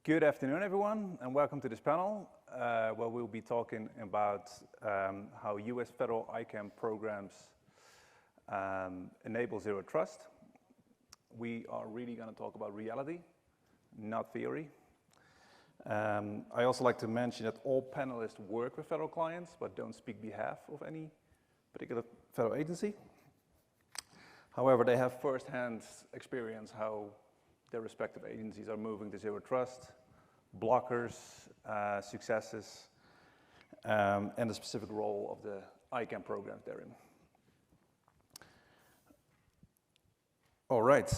Good afternoon, everyone, and welcome to this panel, where we'll be talking about how US federal ICAM programs enable zero trust. We are really going to talk about reality, not theory. I also like to mention that all panelists work with federal clients, but don't speak behalf of any particular federal agency. However, they have first-hand experience how their respective agencies are moving to zero trust, blockers, successes, and the specific role of the ICAM programs therein. All right.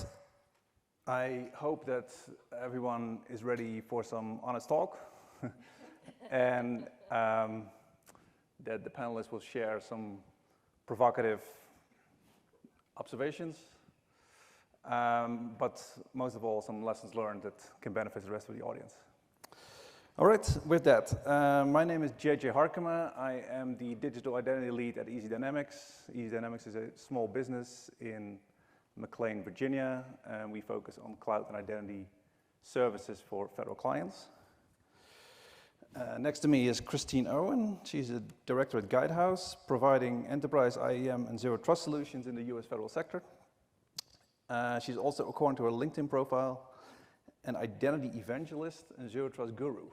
I hope that everyone is ready for some honest talk and that the panelists will share some provocative observations, but most of all, some lessons learned that can benefit the rest of the audience. All right, with that, my name is JJ Harkema. I am the digital identity lead at Easy Dynamics. Easy Dynamics is a small business in McLean, Virginia, and we focus on cloud and identity services for federal clients. Next to me is Christine Owen. She's a director at Guidehouse, providing enterprise IAM and zero trust solutions in the US federal sector. She's also, according to her LinkedIn profile, an identity evangelist and zero trust guru.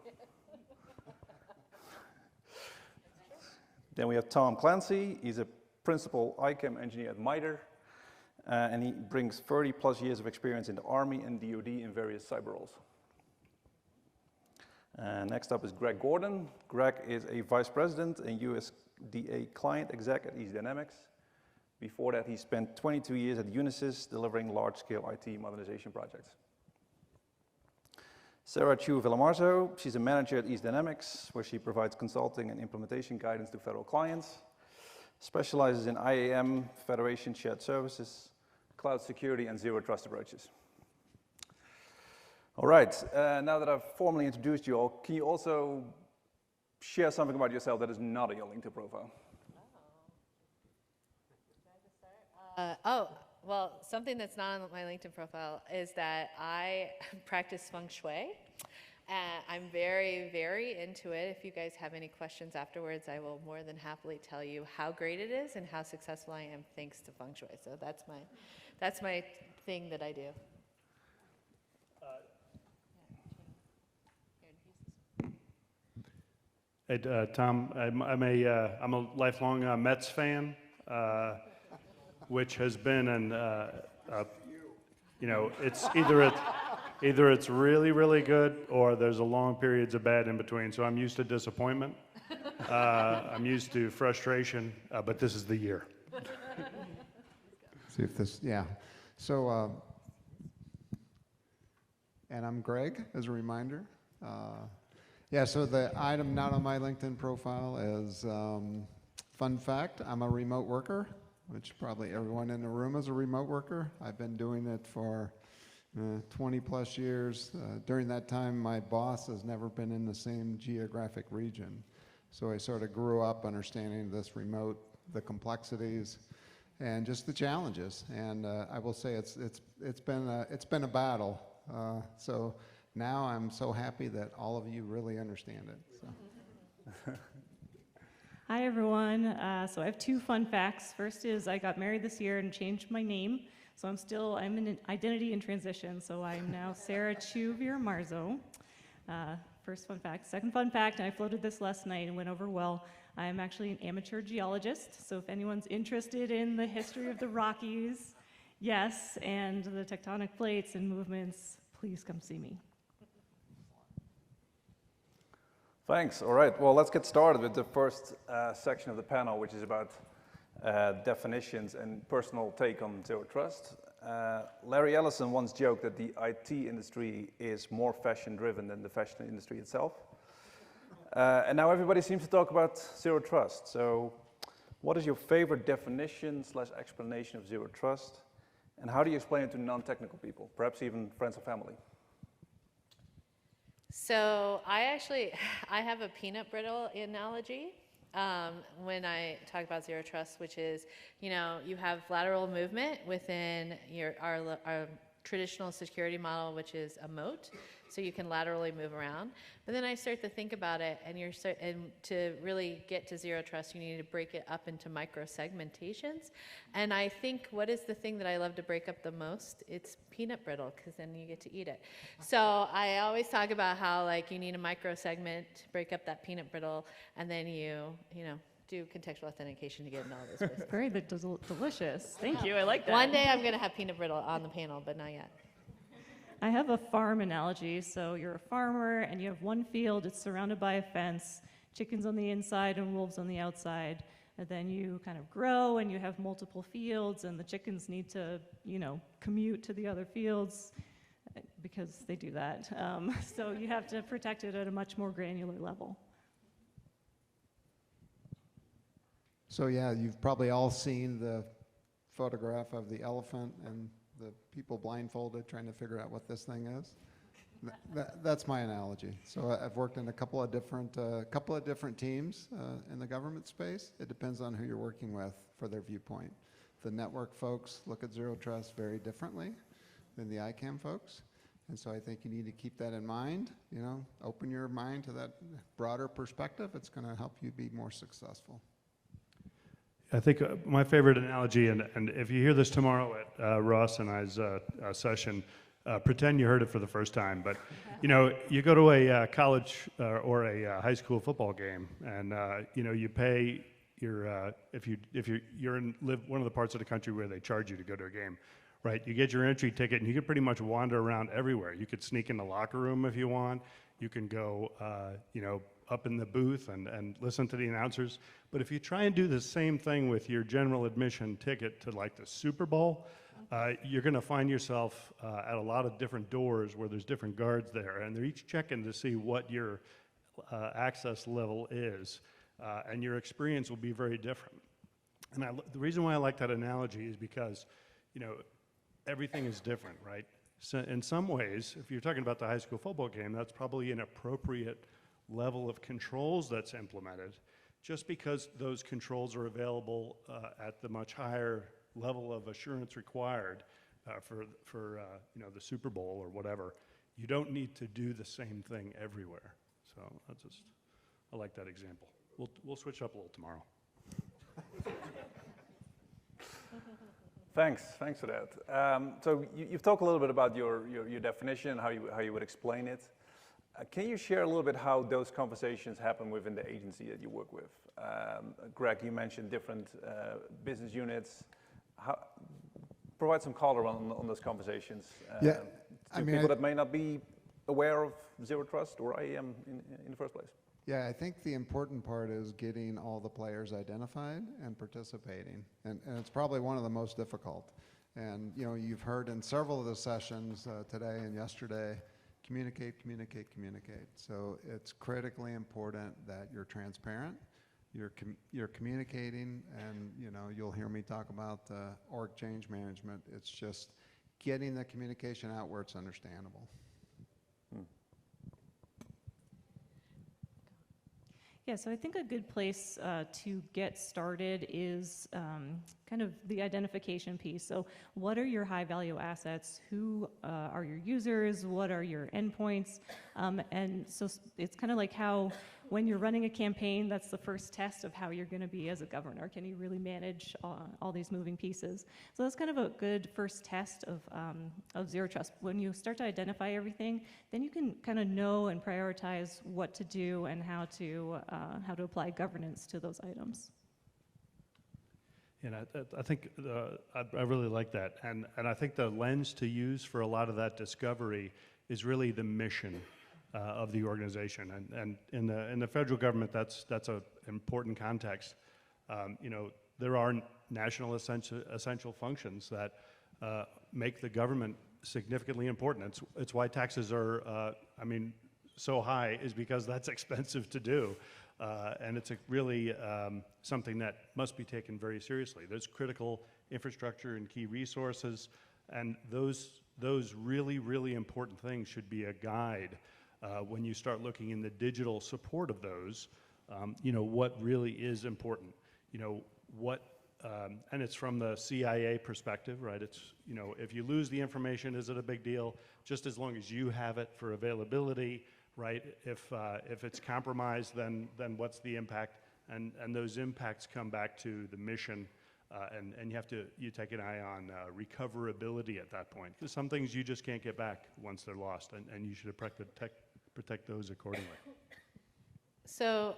Then we have Tom Clancy. He's a principal ICAM engineer at MITRE, and he brings 30 plus years of experience in the Army and DoD in various cyber roles. Next up is Greg Gordon. Greg is a vice president and USDA client exec at Easy Dynamics. Before that, he spent 22 years at Unisys delivering large-scale IT modernization projects. Sarah Chu Villarmarzo, she's a manager at Easy Dynamics, where she provides consulting and implementation guidance to federal clients, specializes in IAM, federation shared services, cloud security, and zero trust approaches. All right, now that I've formally introduced you all, can you also share something about yourself that is not in your LinkedIn profile? Well, something that's not on my LinkedIn profile is that I practice feng shui. I'm very, very into it. If you guys have any questions afterwards, I will more than happily tell you how great it is and how successful I am thanks to feng shui. So that's my thing that I do. Hey, Tom, I'm a lifelong Mets fan, which has been it's either it's really, really good or there's a long periods of bad in between. So I'm used to disappointment. I'm used to frustration, but this is the year. See if this, yeah. So, and I'm Greg, as a reminder. Yeah, so the item not on my LinkedIn profile is, fun fact, I'm a remote worker, which probably everyone in the room is a remote worker. I've been doing it for 20 plus years. During that time, my boss has never been in the same geographic region. So I sort of grew up understanding this remote, the complexities, and just the challenges. And I will say it's been a battle. So now I'm so happy that all of you really understand it. So. Hi everyone. So I have two fun facts. First is I got married this year and changed my name. So I'm in identity in transition. So I'm now Sarah Chu Villarmarzo. First fun fact. Second fun fact, and I floated this last night and went over well. I'm actually an amateur geologist. So if anyone's interested in the history of the Rockies, yes, and the tectonic plates and movements, please come see me. Thanks. All right. Well, let's get started with the first section of the panel, which is about definitions and personal take on zero trust. Larry Ellison once joked that the IT industry is more fashion-driven than the fashion industry itself. And now everybody seems to talk about zero trust. So what is your favorite definition / explanation of zero trust? And how do you explain it to non-technical people, perhaps even friends or family? So I have a peanut brittle analogy when I talk about zero trust, which is, you have lateral movement within our traditional security model, which is a moat, so you can laterally move around. But then I start to think about it, and and to really get to zero trust, you need to break it up into micro segmentations. And I think, what is the thing that I love to break up the most? It's peanut brittle, because then you get to eat it. So I always talk about how like you need a micro segment to break up that peanut brittle, and then you know, do contextual authentication to get into all those places. Very delicious. Thank you. I like that. One day I'm going to have peanut brittle on the panel, but not yet. I have a farm analogy. So you're a farmer and you have one field, it's surrounded by a fence, chickens on the inside and wolves on the outside. And then you kind of grow and you have multiple fields, and the chickens need to, you know, commute to the other fields because they do that. So you have to protect it at a much more granular level. So yeah, you've probably all seen the photograph of the elephant and the people blindfolded trying to figure out what this thing is. That's my analogy. So I've worked in a couple of different teams in the government space. It depends on who you're working with for their viewpoint. The network folks look at zero trust very differently than the ICAM folks. And so I think you need to keep that in mind, you know, open your mind to that broader perspective. It's going to help you be more successful. I think my favorite analogy, and if you hear this tomorrow at Ross and I's session, pretend you heard it for the first time. But you know, you go to a college or a high school football game, and you know, you pay your if you're in one of the parts of the country where they charge you to go to a game, right? You get your entry ticket, and you can pretty much wander around everywhere. You could sneak in the locker room if you want. You can go, you know, up in the booth and listen to the announcers. But if you try and do the same thing with your general admission ticket to like the Super Bowl, you're going to find yourself at a lot of different doors where there's different guards there, and they're each checking to see what your access level is, and your experience will be very different. And the reason why I like that analogy is because, you know, everything is different, right? So in some ways, if you're talking about the high school football game, that's probably an appropriate level of controls that's implemented, just because those controls are available at the much higher level of assurance required for you know, the Super Bowl or whatever. You don't need to do the same thing everywhere. So I like that example. We'll switch up a little tomorrow. Thanks for that. So you've talked a little bit about your definition, how you would explain it. Can you share a little bit how those conversations happen within the agency that you work with? Greg, you mentioned different business units. Provide some color on those conversations Yeah, to I mean, people that may not be aware of Zero Trust or IAM in the first place. Yeah, I think the important part is getting all the players identified and participating, and it's probably one of the most difficult. And you know, you've heard in several of the sessions today and yesterday, communicate. So it's critically important that you're transparent, you're communicating, and you know, you'll hear me talk about org change management. It's just getting the communication out where it's understandable. Yeah, so I think a good place to get started is kind of the identification piece. So what are your high value assets? Who are your users? What are your endpoints? And so it's kind of like how when you're running a campaign, that's the first test of how you're going to be as a governor. Can you really manage all these moving pieces? So that's kind of a good first test of Zero Trust. When you start to identify everything, then you can kind of know and prioritize what to do and how to apply governance to those items. And I think I really like that, and I think the lens to use for a lot of that discovery is really the mission of the organization, and in the federal government, that's an important context. You know, there are national essential functions that make the government significantly important. It's why taxes are, I mean, so high is because that's expensive to do. And it's really something that must be taken very seriously. There's critical infrastructure and key resources, and those really, really important things should be a guide when you start looking in the digital support of those. You know, what really is important. You know, what and it's from the CIA perspective, right? It's, you know, if you lose the information, is it a big deal? Just as long as you have it for availability, right? If it's compromised, then what's the impact? And those impacts come back to the mission, and you take an eye on recoverability at that point, because some things you just can't get back once they're lost, and you should protect those accordingly. So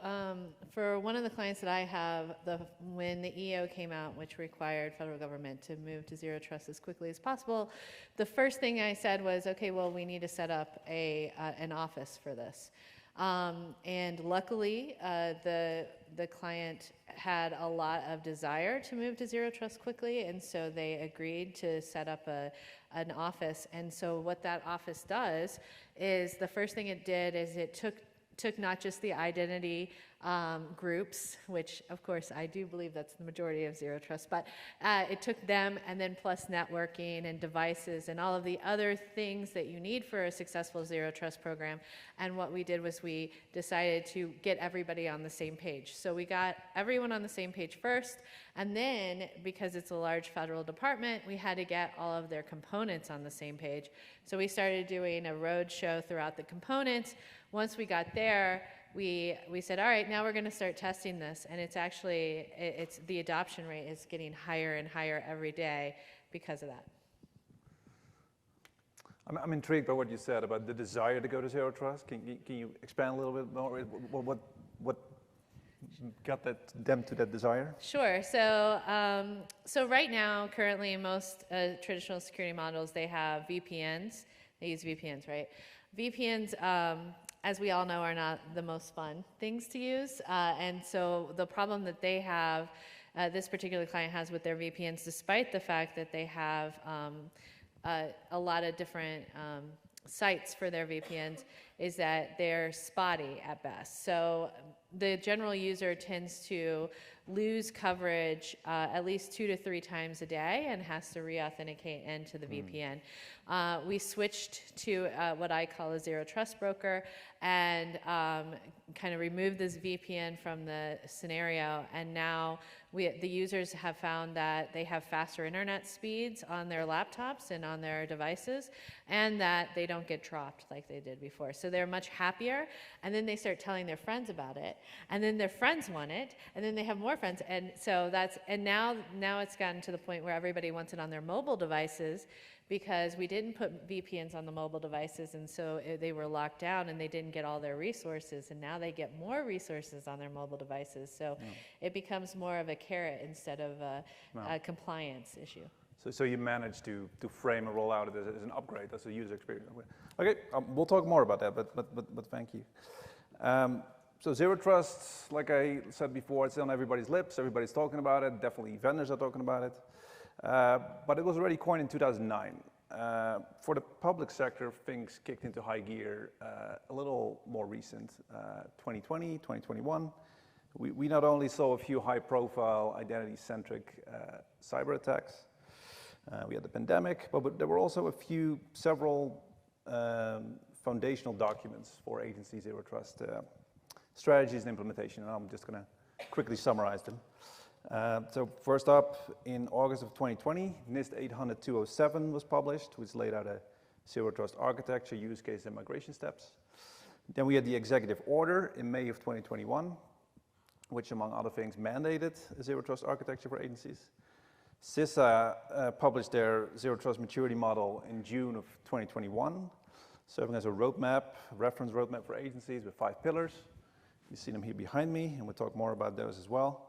for one of the clients that I have, when the EO came out, which required federal government to move to zero trust as quickly as possible, the first thing I said was, okay, well, we need to set up an office for this. And luckily, the client had a lot of desire to move to zero trust quickly, and so they agreed to set up an office. And so what that office does is, the first thing it did is it took not just the identity groups, which of course I do believe that's the majority of zero trust, but it took them, and then plus networking and devices and all of the other things that you need for a successful zero trust program. And what we did was we decided to get everybody on the same page. So we got everyone on the same page first, and then because it's a large federal department, we had to get all of their components on the same page. So we started doing a road show throughout the components. Once we got there, we said, all right, now we're going to start testing this. And it's actually, the adoption rate is getting higher and higher every day because of that. I'm intrigued by what you said about the desire to go to zero trust. Can you expand a little bit more? What got them to that desire? Sure. So right now, currently, most traditional security models, they have VPNs. They use VPNs, right? VPNs, as we all know, are not the most fun things to use. And so the problem that they have, this particular client has with their VPNs, despite the fact that they have a lot of different sites for their VPNs, is that they're spotty at best. So the general user tends to lose coverage at least 2 to 3 times a day and has to re-authenticate into the VPN. We switched to what I call a zero trust broker, and kind of removed this VPN from the scenario, and now the users have found that they have faster internet speeds on their laptops and on their devices, and that they don't get dropped like they did before. So they're much happier, and then they start telling their friends about it, and then their friends want it, and then they have more friends, and so now it's gotten to the point where everybody wants it on their mobile devices, because we didn't put VPNs on the mobile devices, and so they were locked down and they didn't get all their resources, and now they get more resources on their mobile devices. So it becomes more of a carrot instead of a compliance issue. So you managed to frame and roll out it as an upgrade, as a user experience. Okay, we'll talk more about that, but thank you. So zero trust, like I said before, it's on everybody's lips. Everybody's talking about it. Definitely vendors are talking about it. But it was already coined in 2009. For the public sector, things kicked into high gear a little more recent, 2020, 2021. We not only saw a few high-profile identity-centric cyber attacks, we had the pandemic, but there were also several foundational documents for agency zero trust strategies and implementation, and I'm just going to quickly summarize them. So first up, in August of 2020, NIST 800-207 was published, which laid out a zero trust architecture, use case, and migration steps. Then we had the executive order in May of 2021, which among other things mandated a zero trust architecture for agencies. CISA published their zero trust maturity model in June of 2021, serving as a reference roadmap for agencies with 5 pillars. You see them here behind me, and we'll talk more about those as well.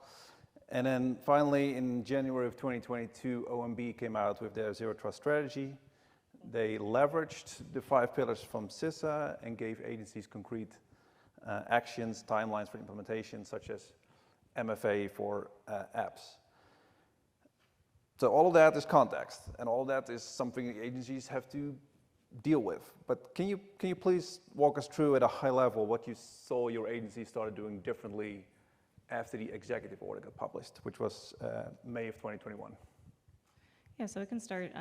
And then finally, in January of 2022, OMB came out with their zero trust strategy. They leveraged the 5 pillars from CISA and gave agencies concrete actions, timelines for implementation, such as MFA for apps. So all of that is context, and all of that is something the agencies have to deal with. But can you please walk us through at a high level what you saw your agency started doing differently after the executive order got published, which was May of 2021? Yeah, so I can start.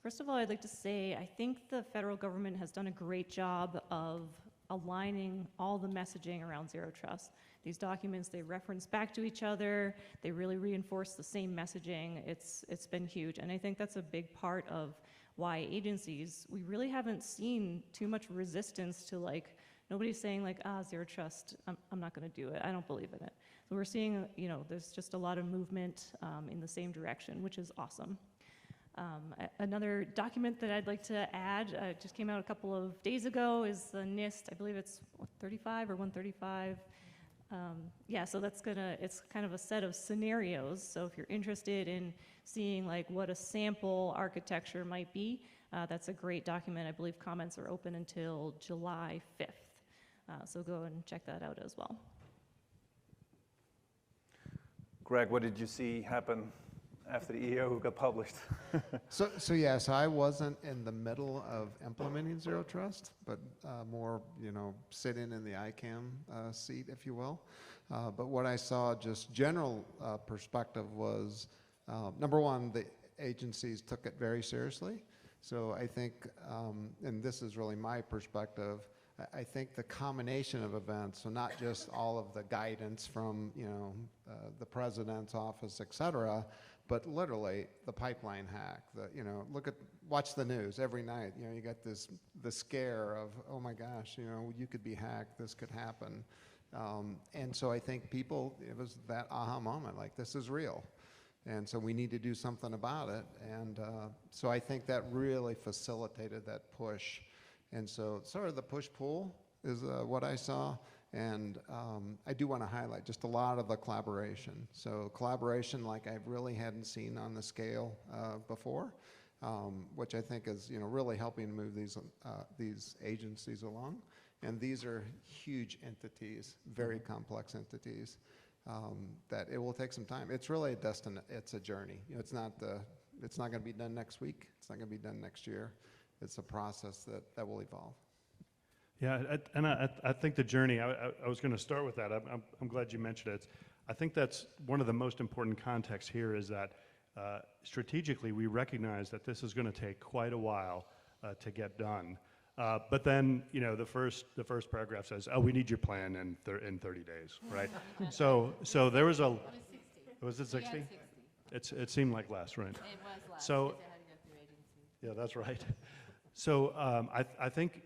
First of all, I'd like to say I think the federal government has done a great job of aligning all the messaging around Zero Trust. These documents, they reference back to each other, they really reinforce the same messaging. It's been huge, and I think that's a big part of why agencies, we really haven't seen too much resistance to, like, nobody's saying like, Zero Trust, I'm not gonna do it, I don't believe in it. So we're seeing, there's just a lot of movement in the same direction, which is awesome. Another document that I'd like to add, just came out a couple of days ago, is the NIST, I believe it's 35 or 135. Yeah, so it's kind of a set of scenarios. So if you're interested in seeing like what a sample architecture might be, that's a great document. I believe comments are open until July 5th. So go and check that out as well. Greg, what did you see happen after the EO got published? So yes, I wasn't in the middle of implementing Zero Trust, but more, sitting in the ICAM seat, if you will. But what I saw, just general perspective, was number one, the agencies took it very seriously. So I think, and this is really my perspective, I think the combination of events, so not just all of the guidance from the president's office, et cetera, but literally the pipeline hack. Watch the news every night. You got the scare of, oh my gosh, you could be hacked, this could happen, and so I think it was that aha moment, like, this is real, and so we need to do something about it. And so I think that really facilitated that push. And so sort of the push-pull is what I saw. And I do want to highlight just a lot of the collaboration. So collaboration like I really hadn't seen on the scale before, which I think is really helping move these agencies along. And these are huge entities, very complex entities, that it will take some time. It's really it's a journey. It's not going to be done next week. It's not going to be done next year. It's a process that will evolve. Yeah, and I think the journey, I was going to start with that. I'm glad you mentioned it. I think that's one of the most important contexts here, is that strategically we recognize that this is going to take quite a while to get done. But then, the first paragraph says, "Oh, we need your plan in 30 days," right? So there was a. Was it 60? It seemed like less, right? It was less. So. Because it had to go through agencies. Yeah, that's right. So I think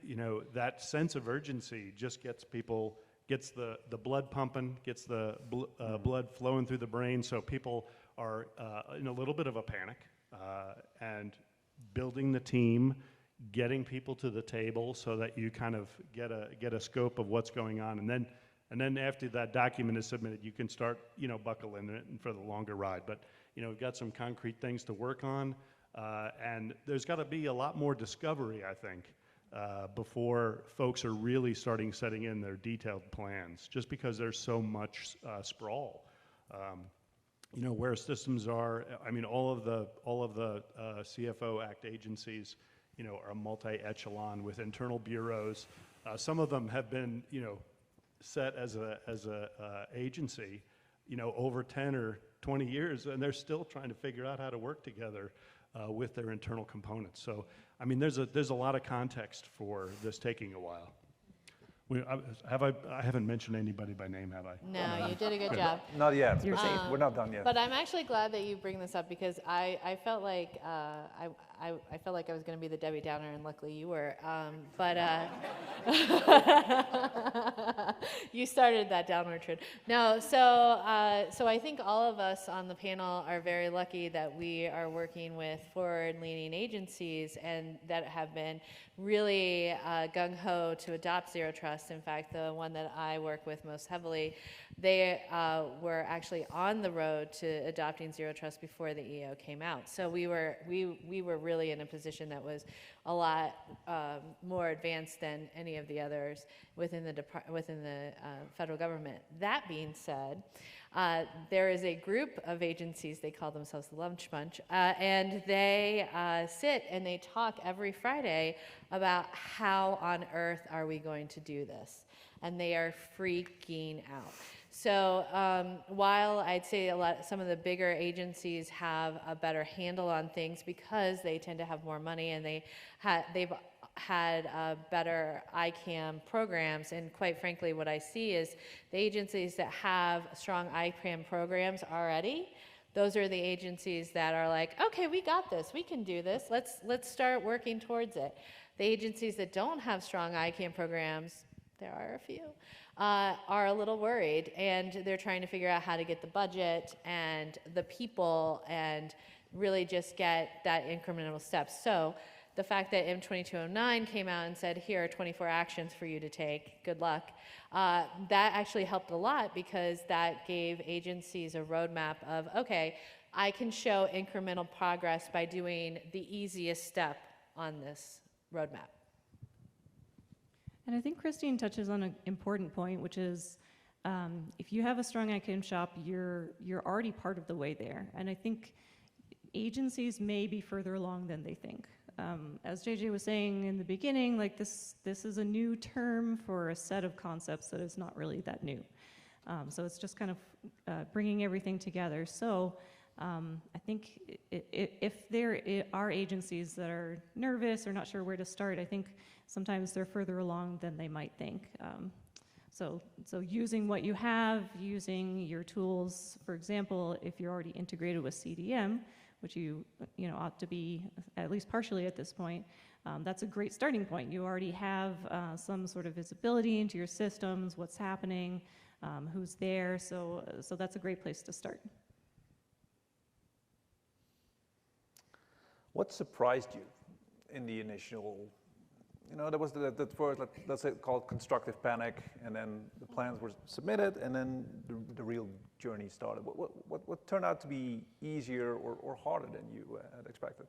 that sense of urgency just gets the blood pumping, gets the blood flowing through the brain, so people are in a little bit of a panic, and building the team, getting people to the table so that you kind of get a scope of what's going on, and then after that document is submitted, you can start buckle in it for the longer ride. But we've got some concrete things to work on. And there's got to be a lot more discovery, I think, before folks are really setting in their detailed plans, just because there's so much sprawl. Where systems are, I mean, all of the CFO Act agencies, are multi-echelon with internal bureaus. Some of them have been, set as a agency, over 10 or 20 years, and they're still trying to figure out how to work together with their internal components. So, I mean, there's a lot of context for this taking a while. I haven't mentioned anybody by name, have I? No, you did a good job. Not yet. You're safe. We're not done yet. But I'm actually glad that you bring this up, because I felt like I felt like I was going to be the Debbie Downer, and luckily you were. But you started that downward trend. No, so I think all of us on the panel are very lucky that we are working with forward-leaning agencies and that have been really gung-ho to adopt Zero Trust. In fact, the one that I work with most heavily, they were actually on the road to adopting Zero Trust before the EO came out. So we were really in a position that was a lot more advanced than any of the others within the federal government. That being said, there is a group of agencies, they call themselves the Lunch Bunch, and they sit and they talk every Friday about how on earth are we going to do this, and they are freaking out. So while I'd say some of the bigger agencies have a better handle on things because they tend to have more money and they've had better ICAM programs, and quite frankly, what I see is the agencies that have strong ICAM programs already, those are the agencies that are like, okay, we got this, we can do this, let's start working towards it. The agencies that don't have strong ICAM programs, there are a few, are a little worried, and they're trying to figure out how to get the budget and the people and really just get that incremental steps. So the fact that M2209 came out and said, here are 24 actions for you to take, good luck, that actually helped a lot, because that gave agencies a roadmap of, okay, I can show incremental progress by doing the easiest step on this roadmap. And I think Christine touches on an important point, which is if you have a strong ICAM shop, you're already part of the way there. And I think agencies may be further along than they think. As JJ was saying in the beginning, like this is a new term for a set of concepts that is not really that new. So it's just kind of bringing everything together. So I think if there are agencies that are nervous or not sure where to start, I think sometimes they're further along than they might think. So using what you have, using your tools, for example, if you're already integrated with CDM, which you ought to be at least partially at this point, that's a great starting point. You already have some sort of visibility into your systems, what's happening, who's there, so that's a great place to start. What surprised you in the initial, there was that first, let's say, called constructive panic, and then the plans were submitted, and then the real journey started. What turned out to be easier or harder than you had expected?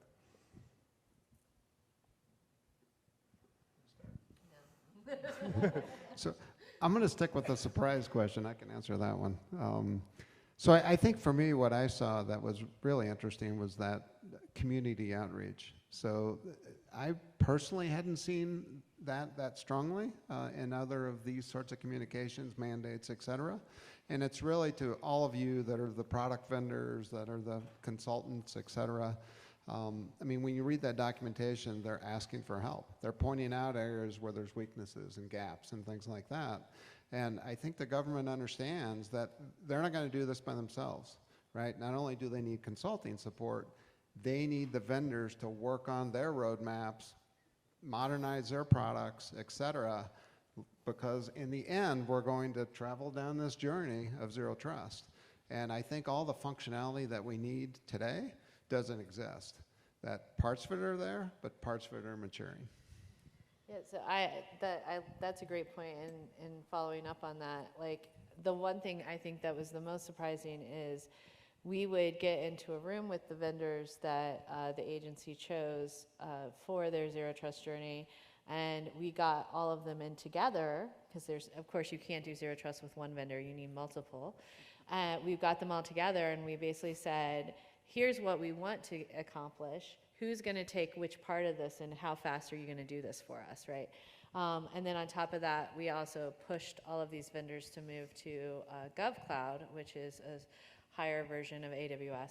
So I'm going to stick with the surprise question. I can answer that one. So I think for me, what I saw that was really interesting was that community outreach. So I personally hadn't seen that strongly in other of these sorts of communications, mandates, et cetera. And it's really to all of you that are the product vendors, that are the consultants, et cetera. I mean, when you read that documentation, they're asking for help. They're pointing out areas where there's weaknesses and gaps and things like that. And I think the government understands that they're not going to do this by themselves, right? Not only do they need consulting support, they need the vendors to work on their roadmaps, modernize their products, et cetera, because in the end, we're going to travel down this journey of zero trust. And I think all the functionality that we need today doesn't exist. That parts of it are there, but parts of it are maturing. Yeah, so that's a great point, and following up on that, like the one thing I think that was the most surprising is we would get into a room with the vendors that the agency chose for their zero trust journey, and we got all of them in together, because of course you can't do zero trust with one vendor, you need multiple. We got them all together, and we basically said, here's what we want to accomplish, who's going to take which part of this, and how fast are you going to do this for us, right? And then on top of that, we also pushed all of these vendors to move to GovCloud, which is a higher version of AWS.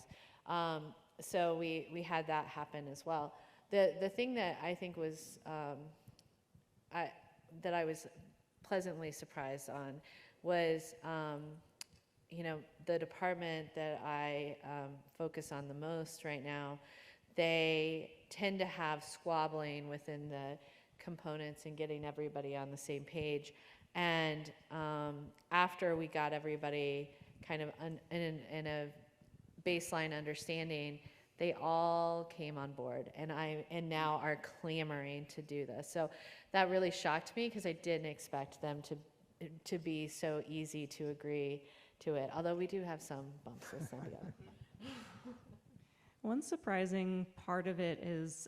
So we had that happen as well. The thing that I think was, that I was pleasantly surprised on was, the department that I focus on the most right now, they tend to have squabbling within the components and getting everybody on the same page. And after we got everybody kind of in a baseline understanding, they all came on board, and now are clamoring to do this. So that really shocked me, because I didn't expect them to be so easy to agree to it, although we do have some bumps this time together. One surprising part of it is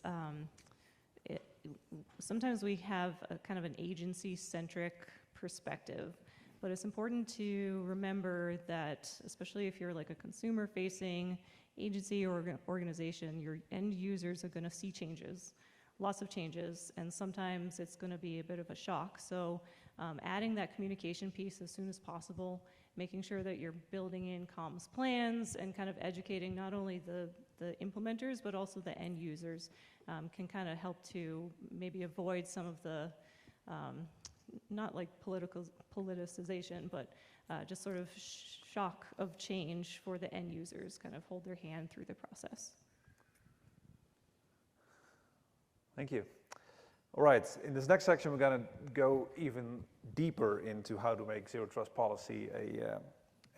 sometimes we have a kind of an agency-centric perspective, but it's important to remember that, especially if you're like a consumer-facing agency or organization, your end users are going to see changes, lots of changes, and sometimes it's going to be a bit of a shock. So adding that communication piece as soon as possible, making sure that you're building in comms plans and kind of educating not only the the implementers, but also the end users, can kind of help to maybe avoid some of the, not like politicization, but just sort of shock of change for the end users, kind of hold their hand through the process. Thank you. All right, in this next section, we're going to go even deeper into how to make zero trust policy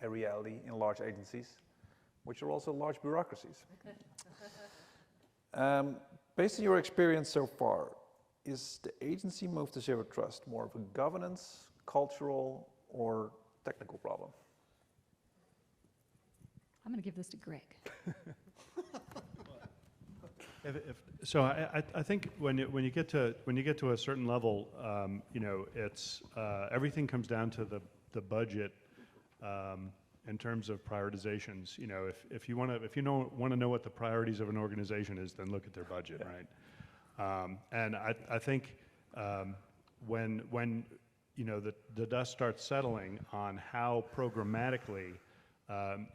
a reality in large agencies, which are also large bureaucracies. Based on your experience so far, is the agency move to zero trust more of a governance, cultural, or technical problem? I'm going to give this to Greg. So I think when you get to a certain level, you know, it's everything comes down to the budget in terms of prioritizations. You know, if you want to know what the priorities of an organization is, then look at their budget, right? And I think when you know the dust starts settling on how programmatically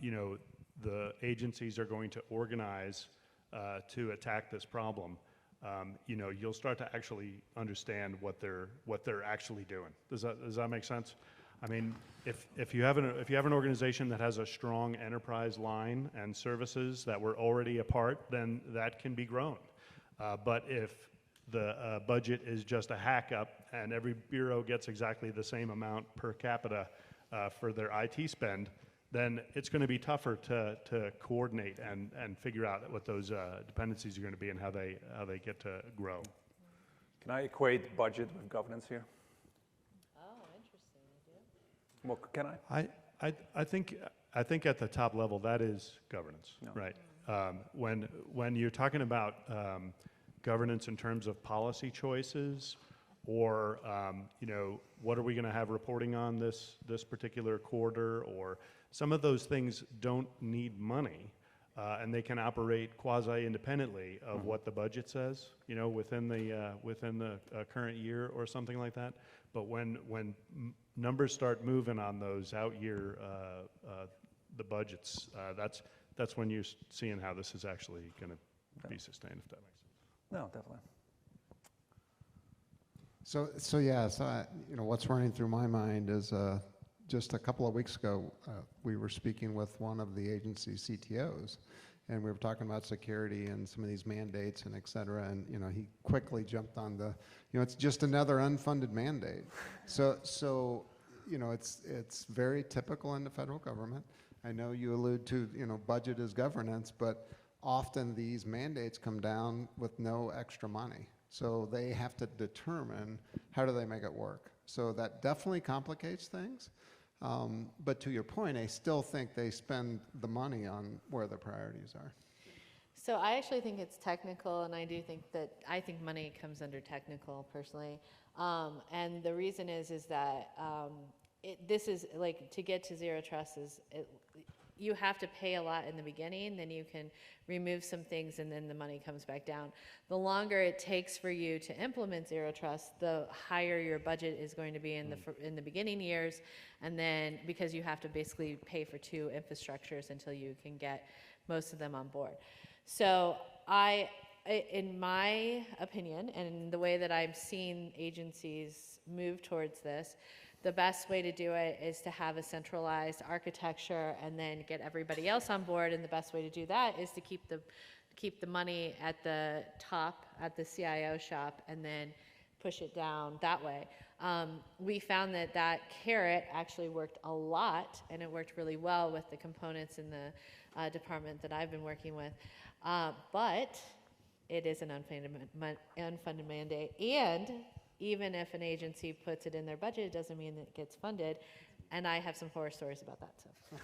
you know the agencies are going to organize to attack this problem, you know, you'll start to actually understand what they're actually doing. Does that make sense? I mean, if you have an organization that has a strong enterprise line and services that were already apart, then that can be grown. But if the budget is just a hack up and every bureau gets exactly the same amount per capita for their IT spend, then it's going to be tougher to coordinate and figure out what those dependencies are going to be and how they get to grow. Can I equate budget with governance here? Oh, interesting. You do? Well, can I? I think at the top level that is governance, right? When you're talking about governance in terms of policy choices, or you know, what are we going to have reporting on this particular quarter, or some of those things don't need money, and they can operate quasi-independently of what the budget says, you know, within the current year or something like that. But when numbers start moving on those out-year the budgets, that's when you're seeing how this is actually going to be sustained, if that makes sense. No, definitely. So you know, what's running through my mind is just a couple of weeks ago, we were speaking with one of the agency CTOs, and we were talking about security and some of these mandates and et cetera, and you know, he quickly jumped on the, you know, it's just another unfunded mandate. So you know, it's very typical in the federal government. I know you allude to, you know, budget is governance, but often these mandates come down with no extra money. So they have to determine how do they make it work. So that definitely complicates things. But to your point, I still think they spend the money on where the priorities are. So I actually think it's technical, and I think money comes under technical personally. And the reason is that this is like, to get to zero trust you have to pay a lot in the beginning, then you can remove some things, and then the money comes back down. The longer it takes for you to implement zero trust, the higher your budget is going to be in the beginning years, and then because you have to basically pay for 2 infrastructures until you can get most of them on board. So in my opinion, and the way that I've seen agencies move towards this, the best way to do it is to have a centralized architecture and then get everybody else on board. And the best way to do that is to keep the money at the top, at the CIO shop, and then push it down that way. We found that carrot actually worked a lot, and it worked really well with the components in the department that I've been working with. But it is an unfunded mandate, and even if an agency puts it in their budget, it doesn't mean that it gets funded. And I have some horror stories about that, so.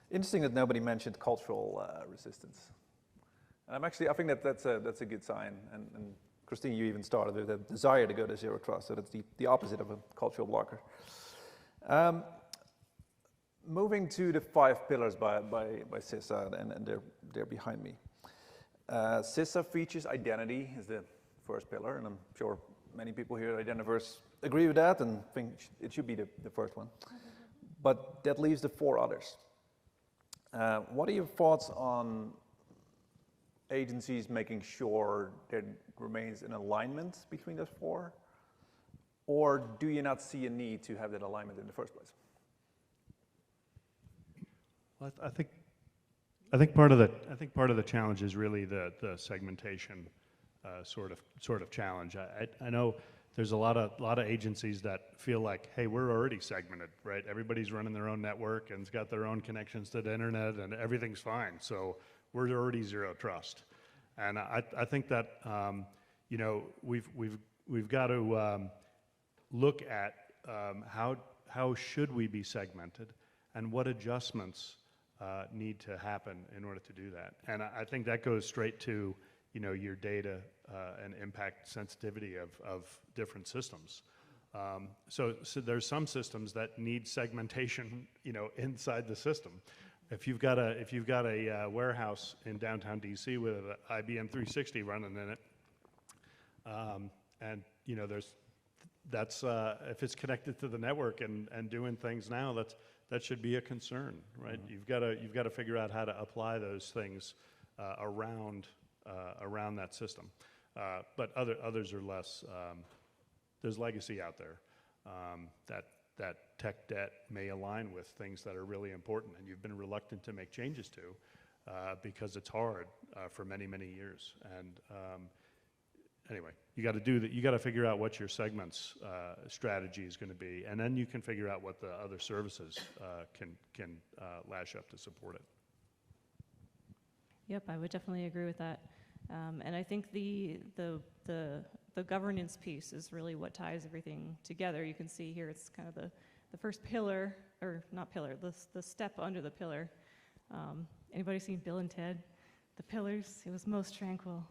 Interesting that nobody mentioned cultural resistance. And I think that's a good sign. And Christine, you even started with a desire to go to zero trust, so that's the opposite of a cultural blocker. Moving to the 5 pillars by CISA, and they're behind me. CISA features identity is the first pillar, and I'm sure many people here at Identiverse agree with that and think it should be the first one. But that leaves the 4 others. What are your thoughts on agencies making sure there remains an alignment between those 4? Or do you not see a need to have that alignment in the first place? Well, I think part of the challenge is really the segmentation sort of challenge. I know there's a lot of agencies that feel like, hey, we're already segmented, right? Everybody's running their own network and has got their own connections to the internet, and everything's fine. So we're already zero trust. And I think that you know, we've got to look at how should we be segmented, and what adjustments need to happen in order to do that. And I think that goes straight to, you know, your data and impact sensitivity of different systems. So there's some systems that need segmentation, you know, inside the system. If you've got a warehouse in downtown DC with an IBM 360 running in it, and you know, if it's connected to the network and doing things now, that should be a concern, right? Mm-hmm. You've got to figure out how to apply those things around that system. But others are less. There's legacy out there that tech debt may align with things that are really important, and you've been reluctant to make changes to because it's hard for many years. And anyway, you got to do that. You got to figure out what your segments strategy is going to be, and then you can figure out what the other services can lash up to support it. Yep, I would definitely agree with that. And I think the governance piece is really what ties everything together. You can see here it's kind of the first pillar, or not pillar, the step under the pillar. Anybody seen Bill and Ted? The pillars, it was most tranquil.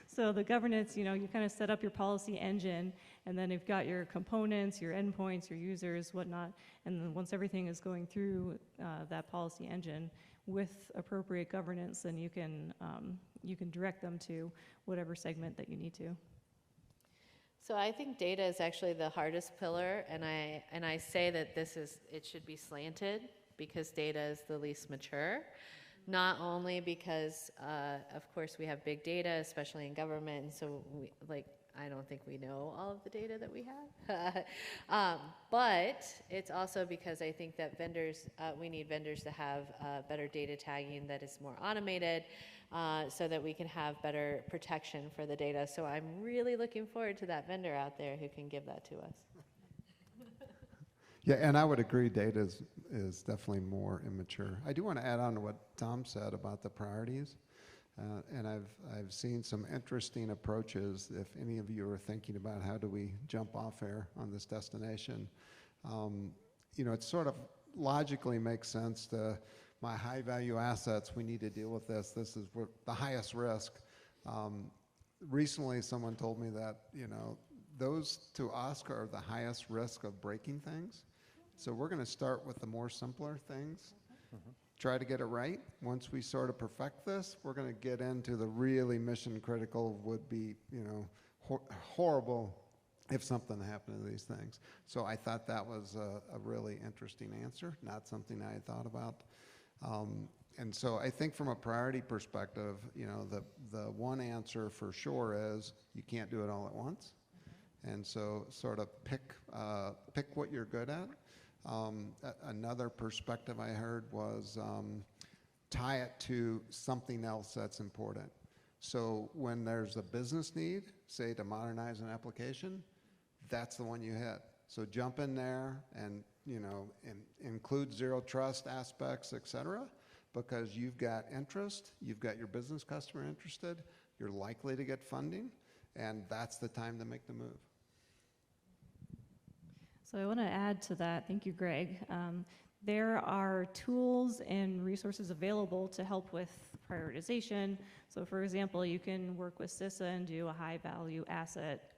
So the governance, you know, you kind of set up your policy engine, and then you've got your components, your endpoints, your users, whatnot, and then once everything is going through that policy engine with appropriate governance, then you can direct them to whatever segment that you need to. So I think data is actually the hardest pillar, and I say that it should be slanted because data is the least mature. Not only because, of course, we have big data, especially in government, and so I don't think we know all of the data that we have. But it's also because I think that we need vendors to have better data tagging that is more automated, so that we can have better protection for the data. So I'm really looking forward to that vendor out there who can give that to us. Yeah, and I would agree data is definitely more immature. I do want to add on to what Tom said about the priorities. And I've seen some interesting approaches. If any of you are thinking about how do we jump off air on this destination, you know, it sort of logically makes sense to my high value assets. We need to deal with this. This is the highest risk. Recently, someone told me that, you know, those to us are the highest risk of breaking things. So we're going to start with the more simpler things. Mm-hmm. Try to get it right. Once we sort of perfect this, we're going to get into the really mission critical, would be, you know, horrible if something happened to these things. So I thought that was a really interesting answer, not something I had thought about. And so I think from a priority perspective, you know, the one answer for sure is you can't do it all at once. And so sort of pick what you're good at. Another perspective I heard was tie it to something else that's important. So when there's a business need, say to modernize an application, that's the one you hit. So jump in there and, you know, include zero trust aspects, et cetera, because you've got interest, you've got your business customer interested, you're likely to get funding, and that's the time to make the move. So I want to add to that, thank you, Greg. There are tools and resources available to help with prioritization. So for example, you can work with CISA and do a high value asset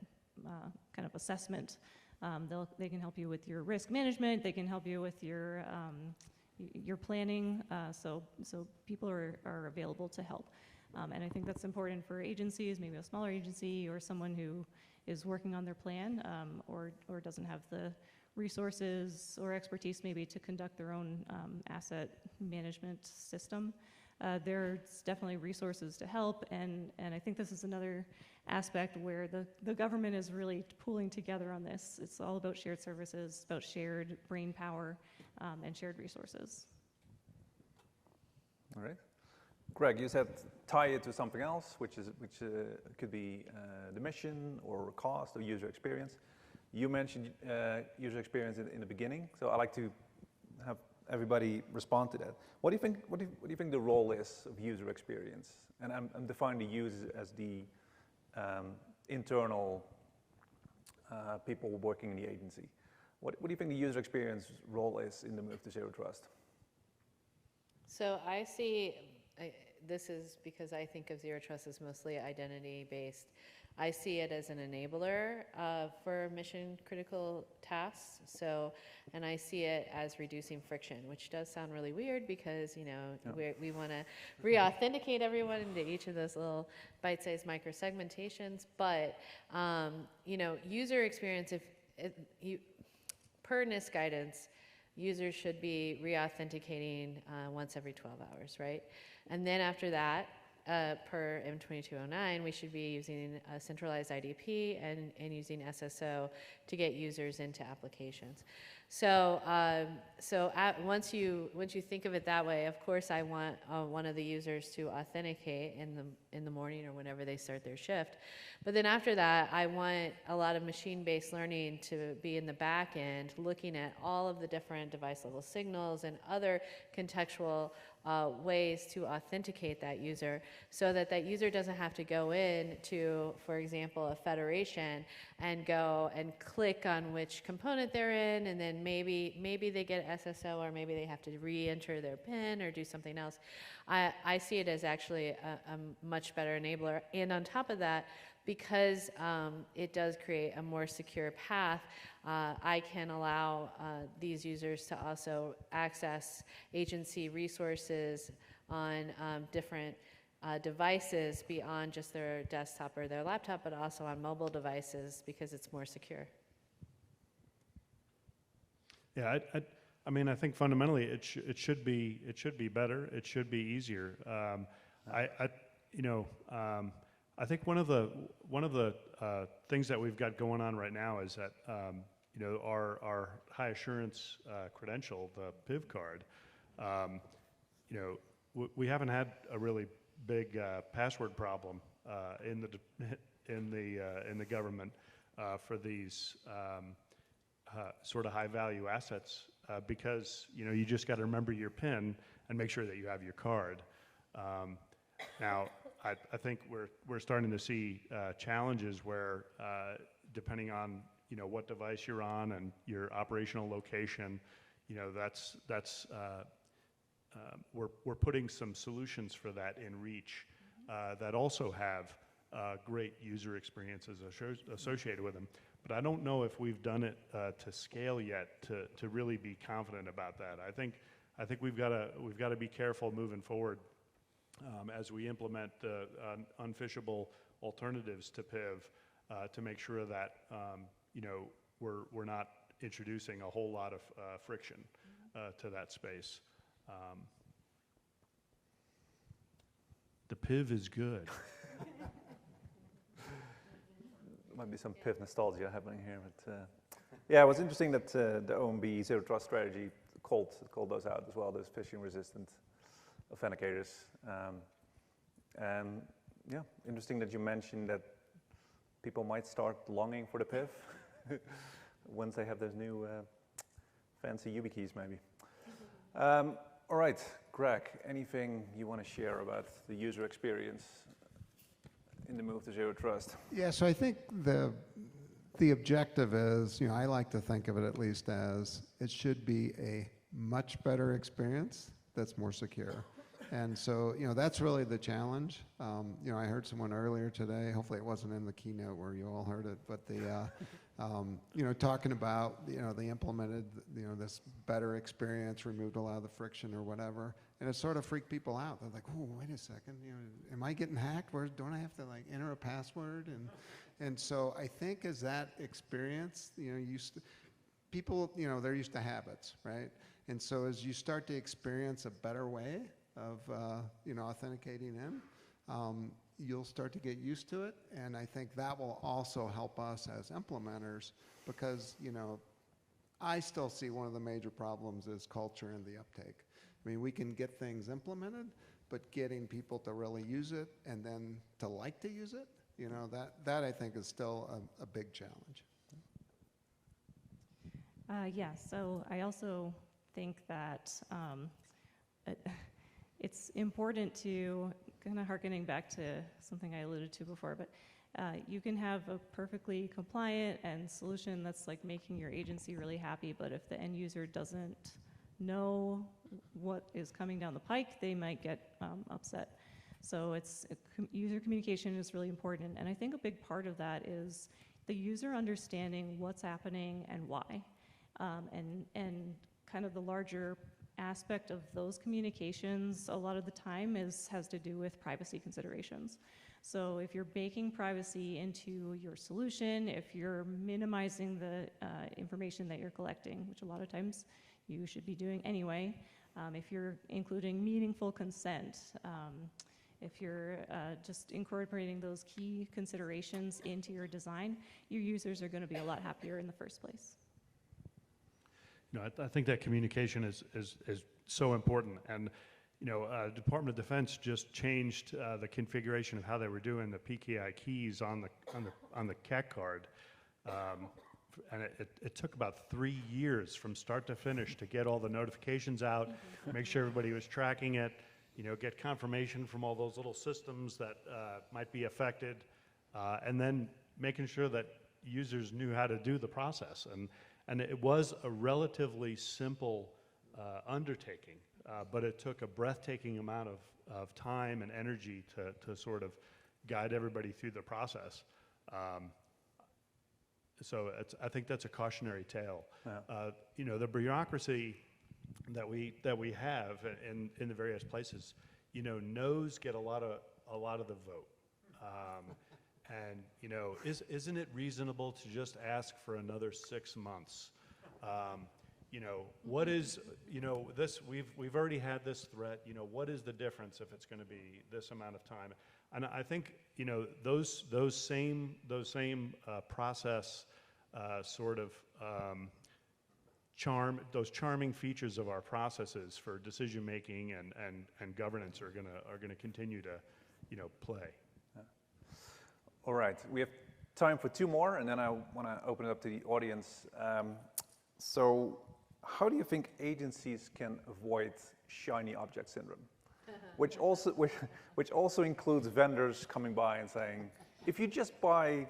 kind of assessment. They can help you with your risk management, they can help you with your planning, so people are available to help. And I think that's important for agencies, maybe a smaller agency or someone who is working on their plan or doesn't have the resources or expertise maybe to conduct their own asset management system. There's definitely resources to help, and I think this is another aspect where the government is really pooling together on this. It's all about shared services, about shared brain power, and shared resources. All right. Greg, you said tie it to something else, which could be the mission or cost or user experience. You mentioned user experience in the beginning, so I'd like to have everybody respond to that. What do you think? What do you think the role is of user experience? And I'm defining the user as the internal people working in the agency. What do you think the user experience role is in the move to Zero Trust? So I see, this is because I think of Zero Trust as mostly identity-based. I see it as an enabler for mission-critical tasks. So, and I see it as reducing friction, which does sound really weird because, you know, we want to re-authenticate everyone into each of those little bite-sized micro-segmentations. But, you know, user experience, per NIST guidance, users should be re-authenticating once every 12 hours, right? And then after that, per M2209, we should be using a centralized IDP and using SSO to get users into applications. So, once you think of it that way, of course, I want one of the users to authenticate in the morning or whenever they start their shift. But then after that, I want a lot of machine-based learning to be in the back end, looking at all of the different device-level signals and other contextual ways to authenticate that user, so that that user doesn't have to go in to, for example, a federation and go and click on which component they're in, and then maybe they get SSO, or maybe they have to re-enter their PIN or do something else. I see it as actually a much better enabler. And on top of that, because it does create a more secure path, I can allow these users to also access agency resources on different devices beyond just their desktop or their laptop, but also on mobile devices because it's more secure. Yeah, I mean, I think fundamentally it should be better. It should be easier. I think one of the things that we've got going on right now is that you know, our high assurance credential, the PIV card. You know, we haven't had a really big password problem in the government for these sort of high value assets because, you know, you just got to remember your PIN and make sure that you have your card. Now, I think we're starting to see challenges where, depending on, you know, what device you're on and your operational location, you know, we're putting some solutions for that in reach that also have great user experiences associated with them. But I don't know if we've done it to scale yet to really be confident about that. I think we've got to be careful moving forward as we implement unfishable alternatives to PIV to make sure that you know, we're not introducing a whole lot of friction to that space. The PIV is good. Might be some PIV nostalgia happening here, but yeah, it was interesting that the OMB Zero Trust strategy called those out as well, those phishing-resistant authenticators. And yeah, interesting that you mentioned that people might start longing for the PIV once they have those new fancy YubiKeys, maybe. All right, Greg, anything you want to share about the user experience in the move to Zero Trust? Yeah, so I think the objective is, you know, I like to think of it at least as it should be a much better experience that's more secure. And so, you know, that's really the challenge. You know, I heard someone earlier today, hopefully it wasn't in the keynote where you all heard it, but you know, talking about, you know, they implemented, you know, this better experience, removed a lot of the friction or whatever, and it sort of freaked people out. They're like, oh, wait a second, you know, am I getting hacked? Don't I have to like enter a password? And so I think as that experience, you know, people, they're used to habits, right? And so as you start to experience a better way of, authenticating in, you'll start to get used to it. And I think that will also help us as implementers because, I still see one of the major problems is culture and the uptake. I mean, we can get things implemented, but getting people to really use it and then to like to use it, that I think is still a big challenge. Yeah, so I also think that it's important to, kind of hearkening back to something I alluded to before, but you can have a perfectly compliant and solution that's like making your agency really happy, but if the end user doesn't know what is coming down the pike, they might get upset. So user communication is really important, and I think a big part of that is the user understanding what's happening and why, and kind of the larger aspect of those communications a lot of the time has to do with privacy considerations. So if you're baking privacy into your solution, if you're minimizing the information that you're collecting, which a lot of times you should be doing anyway, if you're including meaningful consent, if you're just incorporating those key considerations into your design, your users are going to be a lot happier in the first place. I think that communication is so important, and Department of Defense just changed the configuration of how they were doing the PKI keys on the CAC card, and it took about 3 years from start to finish to get all the notifications out, make sure everybody was tracking it, get confirmation from all those little systems that might be affected, and then making sure that users knew how to do the process. And it was a relatively simple undertaking, but it took a breathtaking amount of time and energy to sort of guide everybody through the process. So I think that's a cautionary tale. Yeah. The bureaucracy that we have in the various places, no's get a lot of the vote. And isn't it reasonable to just ask for another 6 months? What is this? We've already had this threat. What is the difference if it's going to be this amount of time? And I think those same process sort of those charming features of our processes for decision making and governance are gonna continue to play. All right, we have time for 2 more, and then I want to open it up to the audience. So how do you think agencies can avoid shiny object syndrome? Which also includes vendors coming by and saying, if you just buy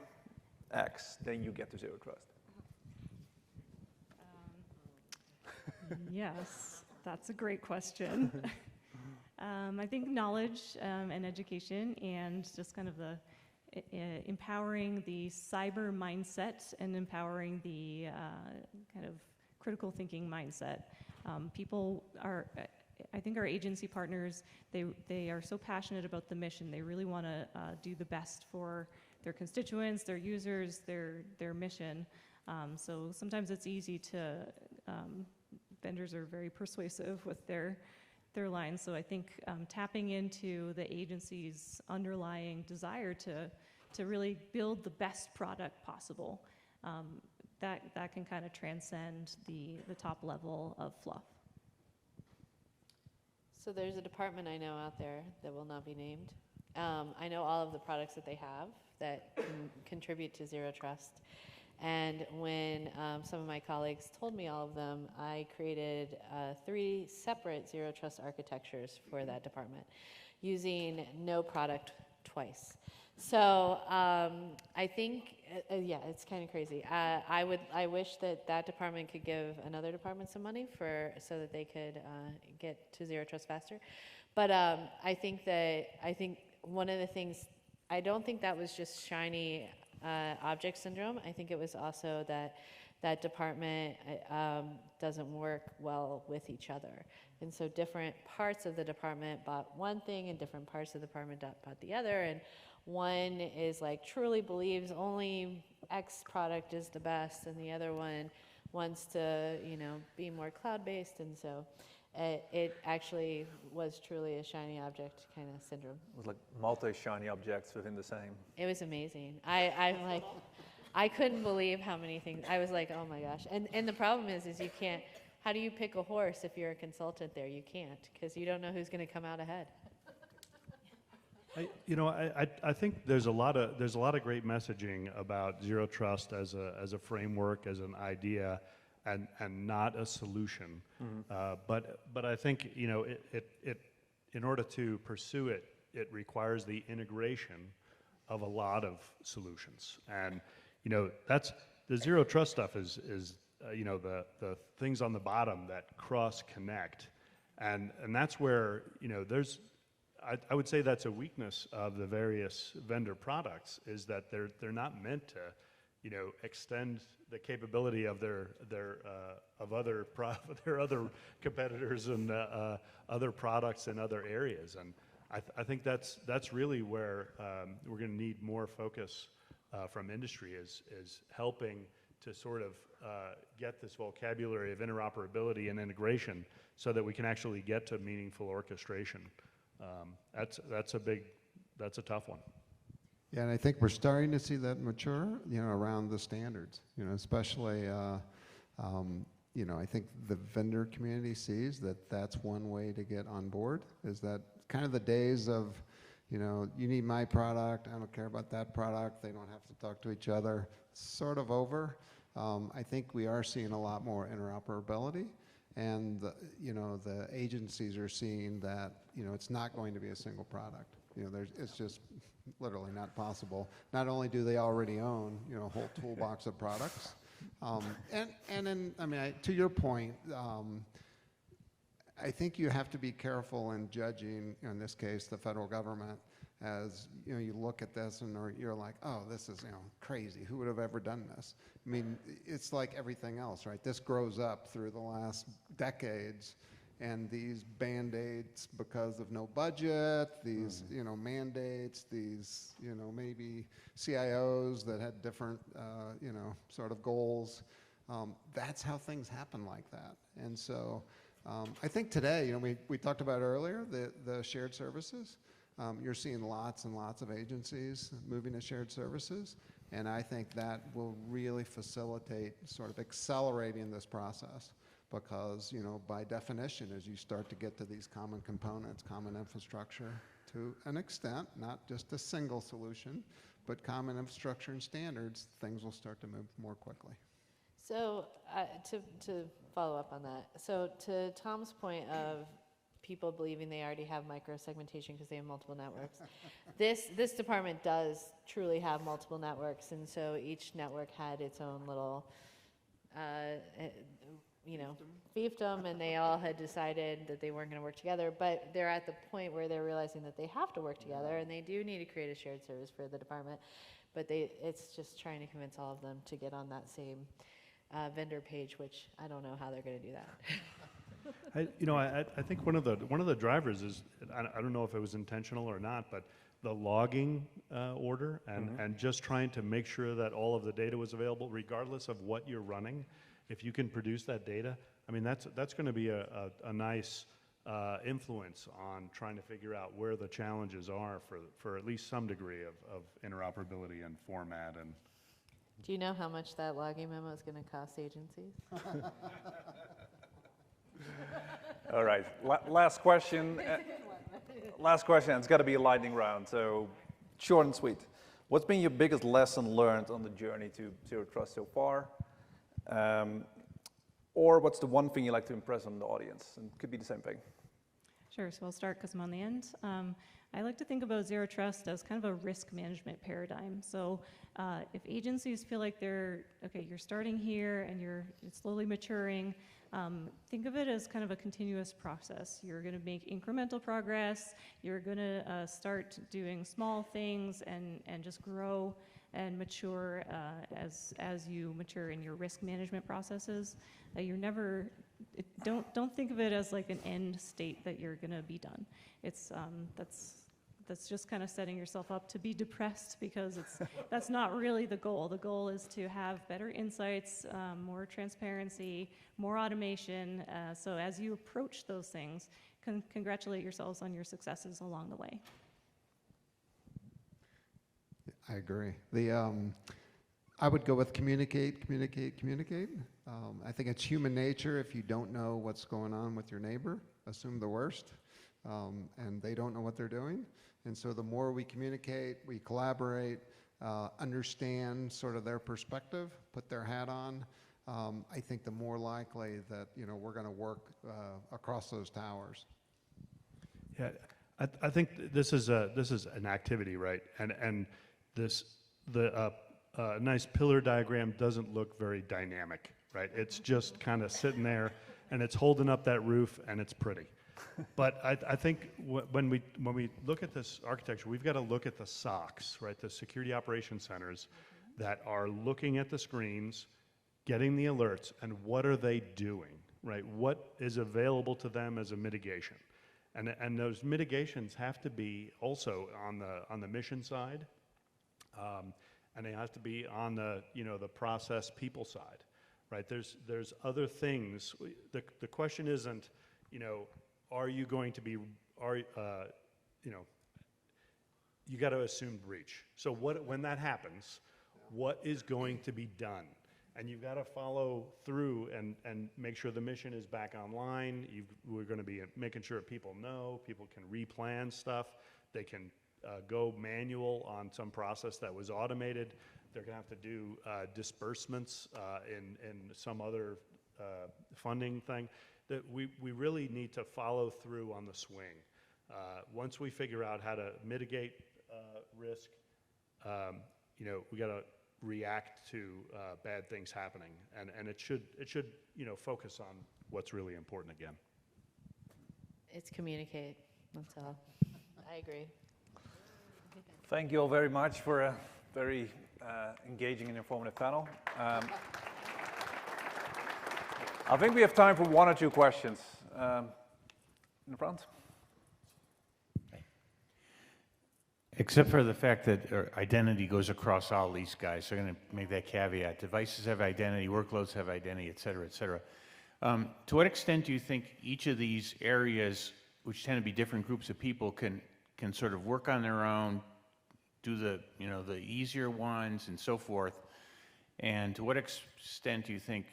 X, then you get to zero trust. Yes, that's a great question. I think knowledge and education and just kind of the empowering the cyber mindset and empowering the kind of critical thinking mindset. People are, I think our agency partners, they are so passionate about the mission. They really want to do the best for their constituents, their users, their mission. So sometimes it's easy to, vendors are very persuasive with their lines. So I think tapping into the agency's underlying desire to really build the best product possible, that can kind of transcend the top level of fluff. So there's a department I know out there that will not be named. I know all of the products that they have that contribute to zero trust. And when some of my colleagues told me all of them, I created 3 separate zero trust architectures for that department using no product twice. So I think, yeah, it's kind of crazy. I wish that department could give another department some money so that they could get to zero trust faster. But I think one of the things, I don't think that was just shiny object syndrome. I think it was also that department doesn't work well with each other. And so different parts of the department bought one thing and different parts of the department bought the other. And one is like truly believes only X product is the best, and the other one wants to, be more cloud-based, and so it actually was truly a shiny object kind of syndrome. It was like multi-shiny objects within the same. It was amazing. I'm like, I couldn't believe how many things. I was like, oh my gosh. And the problem is you can't. How do you pick a horse if you're a consultant there? You can't, because you don't know who's going to come out ahead. I think there's a lot of great messaging about zero trust as a framework, as an idea, and not a solution. But I think it in order to pursue it, it requires the integration of a lot of solutions. And that's the zero trust stuff is the things on the bottom that cross connect, and that's where there's. I would say that's a weakness of the various vendor products, is that they're not meant to, extend the capability of their other competitors and other products in other areas. And I think that's really where we're going to need more focus from industry, is helping to sort of get this vocabulary of interoperability and integration so that we can actually get to meaningful orchestration. That's a tough one. Yeah, and I think we're starting to see that mature, around the standards, especially, I think the vendor community sees that that's one way to get on board, is that kind of the days of, you need my product, I don't care about that product, they don't have to talk to each other, sort of over. I think we are seeing a lot more interoperability. And the agencies are seeing that it's not going to be a single product. It's just literally not possible. Not only do they already own a whole toolbox of products, and then to your point, I think you have to be careful in judging, in this case, the federal government, as you look at this and you're like, oh, this is crazy. Who would have ever done this? I mean, it's like everything else, right? This grows up through the last decades, and these band-aids because of no budget, these mandates, these maybe CIOs that had different sort of goals. That's how things happen like that, and so I think today, we talked about earlier the shared services. You're seeing lots and lots of agencies moving to shared services, and I think that will really facilitate sort of accelerating this process, because by definition, as you start to get to these common components, common infrastructure to an extent, not just a single solution, but common infrastructure and standards, things will start to move more quickly. So to follow up on that, so to Tom's point of people believing they already have micro-segmentation because they have multiple networks. This department does truly have multiple networks, and so each network had its own little, fiefdom, and they all had decided that they weren't going to work together, but they're at the point where they're realizing that they have to work together, and they do need to create a shared service for the department, but it's just trying to convince all of them to get on that same vendor page, which I don't know how they're going to do that. I think one of the drivers is, I don't know if it was intentional or not, but the logging order and just trying to make sure that all of the data was available, regardless of what you're running. If you can produce that data, that's going to be a nice influence on trying to figure out where the challenges are for at least some degree of interoperability and format. And do you know how much that logging memo is going to cost agencies? All right, last question. Last question, it's got to be a lightning round, so short and sweet. What's been your biggest lesson learned on the journey to Zero Trust so far? Or what's the one thing you like to impress on the audience? And it could be the same thing. Sure, so I'll start because I'm on the end. I like to think about Zero Trust as kind of a risk management paradigm. So if agencies feel like you're starting here and it's slowly maturing, think of it as kind of a continuous process. You're going to make incremental progress. You're going to start doing small things and just grow and mature as you mature in your risk management processes. Don't think of it as like an end state that you're going to be done. It's that's just kind of setting yourself up to be depressed, because that's not really the goal. The goal is to have better insights, more transparency, more automation. So as you approach those things, congratulate yourselves on your successes along the way. I agree. I would go with communicate, communicate, communicate. I think it's human nature. If you don't know what's going on with your neighbor, assume the worst, and they don't know what they're doing. And so the more we communicate, we collaborate, understand sort of their perspective, put their hat on, I think the more likely that we're going to work across those towers. Yeah, I think this is an activity, right? And the nice pillar diagram doesn't look very dynamic, right? It's just kind of sitting there, and it's holding up that roof, and it's pretty. But I think when we look at this architecture, we've got to look at the SOCs, right? The Security Operations Centers that are looking at the screens, getting the alerts, and what are they doing, right? What is available to them as a mitigation? And those mitigations have to be also on the mission side, and they have to be on the the process people side, right? There's other things. The question isn't, are you going to be you got to assume breach. So when that happens, what is going to be done? And you've got to follow through and make sure the mission is back online. We're going to be making sure people know, people can replan stuff. They can go manual on some process that was automated. They're going to have to do disbursements in some other funding thing. That we really need to follow through on the swing. Once we figure out how to mitigate risk, we got to react to bad things happening, and it should focus on what's really important again. It's communicate, that's all. I agree. Thank you all very much for a very engaging and informative panel. I think we have time for one or two questions. In the front. Except for the fact that identity goes across all these guys. So I'm going to make that caveat. Devices have identity, workloads have identity, et cetera, et cetera. To what extent do you think each of these areas, which tend to be different groups of people, can sort of work on their own, do the easier ones and so forth? And to what extent do you think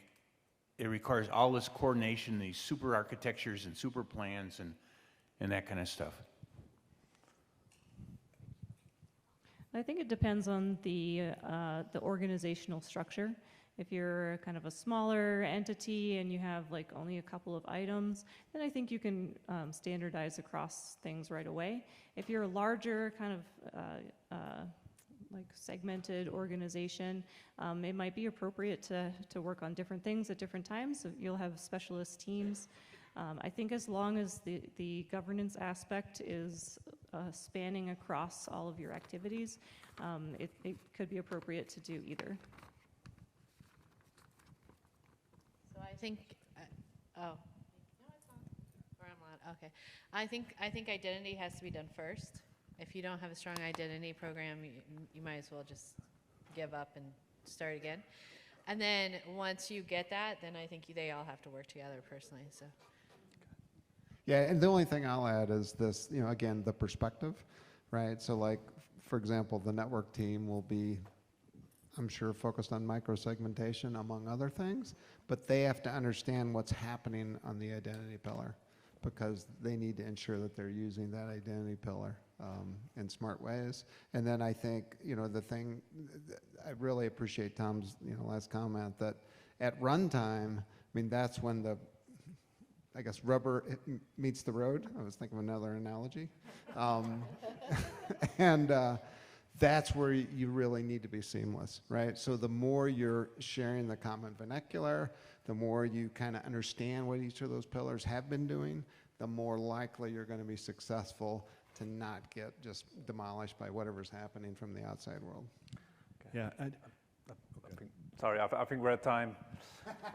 it requires all this coordination, these super architectures and super plans and that kind of stuff? I think it depends on the organizational structure. If you're kind of a smaller entity and you have like only a couple of items, then I think you can standardize across things right away. If you're a larger kind of like segmented organization, it might be appropriate to work on different things at different times. So you'll have specialist teams. I think as long as the governance aspect is spanning across all of your activities, it could be appropriate to do either. So I think, no, it's not. Or I'm loud. Okay. I think identity has to be done first. If you don't have a strong identity program, you might as well just give up and start again. And then once you get that, then I think they all have to work together personally. So. Yeah, and the only thing I'll add is this, again, the perspective, right? So like, for example, the network team will be, I'm sure, focused on microsegmentation among other things, but they have to understand what's happening on the identity pillar because they need to ensure that they're using that identity pillar in smart ways. And then I think, the thing, I really appreciate Tom's, last comment that at runtime, that's when the, I guess, rubber meets the road. I was thinking of another analogy. And that's where you really need to be seamless, right? So the more you're sharing the common vernacular, the more you kind of understand what each of those pillars have been doing, the more likely you're going to be successful to not get just demolished by whatever's happening from the outside world. Okay. Yeah. Sorry, I think we're at time.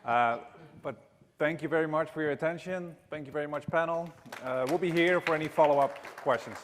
But thank you very much for your attention. Thank you very much, panel. We'll be here for any follow-up questions.